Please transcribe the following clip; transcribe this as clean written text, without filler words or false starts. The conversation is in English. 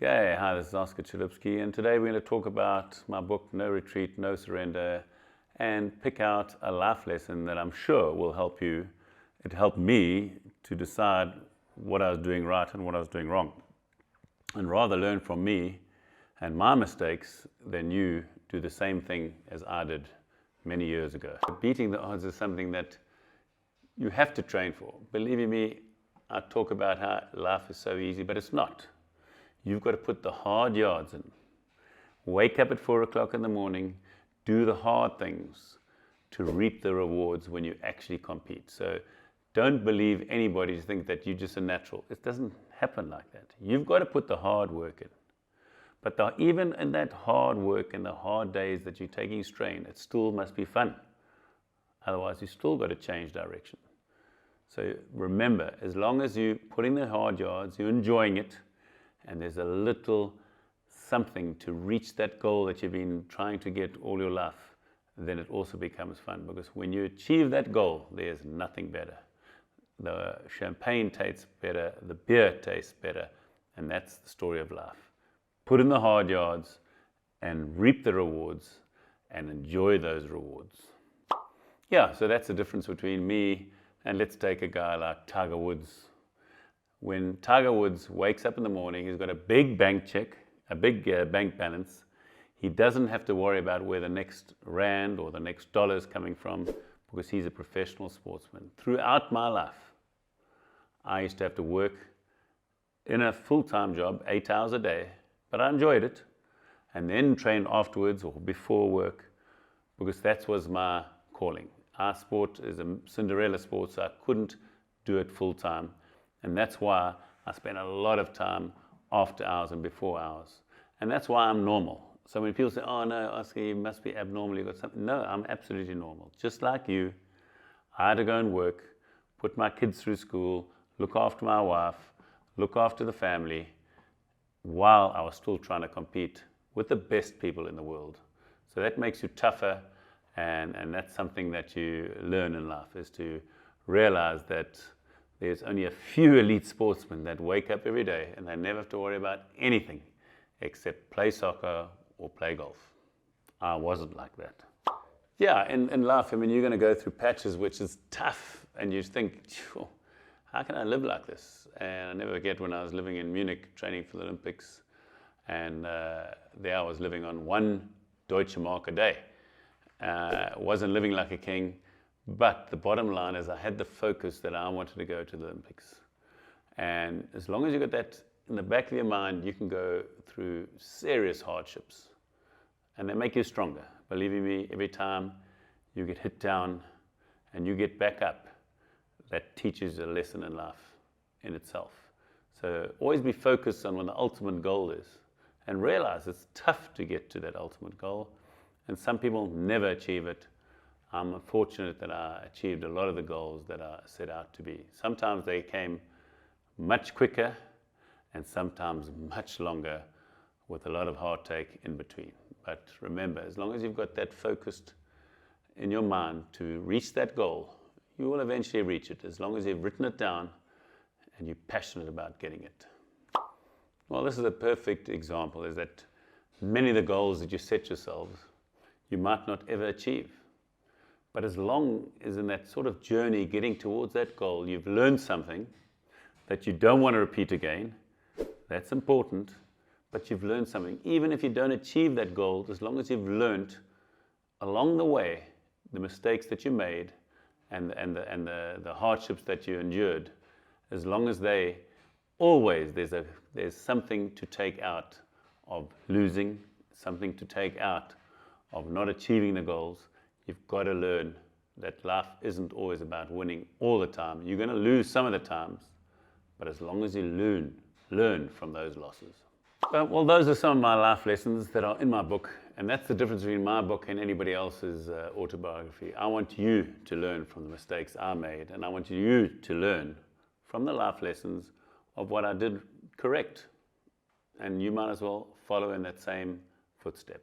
Okay, hi, this is Chalupsky, and today we're going to talk about my book, No Retreat, No Surrender, and pick out a life lesson that I'm sure will help you. It helped me to decide what I was doing right and what I was doing wrong, and rather learn from me and my mistakes than you do the same thing as I did many years ago. Beating the odds is something that you have to train for. Believe me, I talk about how life is so easy, but it's not. You've got to put the hard yards in. Wake up at 4 o'clock in the morning, do the hard things to reap the rewards when you actually compete. So don't believe anybody to think that you're just a natural. It doesn't happen like that. You've got to put the hard work in. But even in that hard work and the hard days that you're taking strain, it still must be fun. Otherwise, you still got to change direction. So remember, as long as you're putting the hard yards, you're enjoying it, and there's a little something to reach that goal that you've been trying to get all your life, then it also becomes fun. Because when you achieve that goal, there's nothing better. The champagne tastes better, the beer tastes better, and that's the story of life. Put in the hard yards and reap the rewards and enjoy those rewards. Yeah, so that's the difference between me and, let's take a guy like Tiger Woods. When Tiger Woods wakes up in the morning, he's got a big bank check, a big bank balance. He doesn't have to worry about where the next rand or the next dollar is coming from, because he's a professional sportsman. Throughout my life, I used to have to work in a full-time job, 8 hours a day, but I enjoyed it, and then train afterwards or before work, because that was my calling. Our sport is a Cinderella sport, so I couldn't do it full-time. And that's why I spend a lot of time after hours and before hours. And that's why I'm normal. So when people say, oh no, Oscar, you must be abnormal, you got something. No, I'm absolutely normal. Just like you, I had to go and work, put my kids through school, look after my wife, look after the family, while I was still trying to compete with the best people in the world. So that makes you tougher, and that's something that you learn in life, is to realize that there's only a few elite sportsmen that wake up every day and they never have to worry about anything except play soccer or play golf. I wasn't like that. Yeah, in life, I mean, you're going to go through patches which is tough, and you think, how can I live like this? And I never forget when I was living in Munich training for the Olympics, and there I was living on 1 Deutsche Mark a day. Wasn't living like a king. But the bottom line is I had the focus that I wanted to go to the Olympics. And as long as you got that in the back of your mind, you can go through serious hardships. And they make you stronger. Believe me, every time you get hit down and you get back up, that teaches a lesson in life in itself. So always be focused on what the ultimate goal is. And realize it's tough to get to that ultimate goal. And some people never achieve it. I'm fortunate that I achieved a lot of the goals that I set out to be. Sometimes they came much quicker, and sometimes much longer, with a lot of heartache in between. But remember, as long as you've got that focused in your mind to reach that goal, you will eventually reach it, as long as you've written it down and you're passionate about getting it. Well, this is a perfect example, is that many of the goals that you set yourselves, you might not ever achieve. But as long as in that sort of journey getting towards that goal, you've learned something that you don't want to repeat again, that's important, but you've learned something. Even if you don't achieve that goal, as long as you've learned along the way the mistakes that you made and the hardships that you endured, as long as they always, there's something to take out of losing, something to take out of not achieving the goals. You've got to learn that life isn't always about winning all the time. You're going to lose some of the times, but as long as you learn from those losses. Well, those are some of my life lessons that are in my book, and that's the difference between my book and anybody else's autobiography. I want you to learn from the mistakes I made, and I want you to learn from the life lessons of what I did correct. And you might as well follow in that same footstep.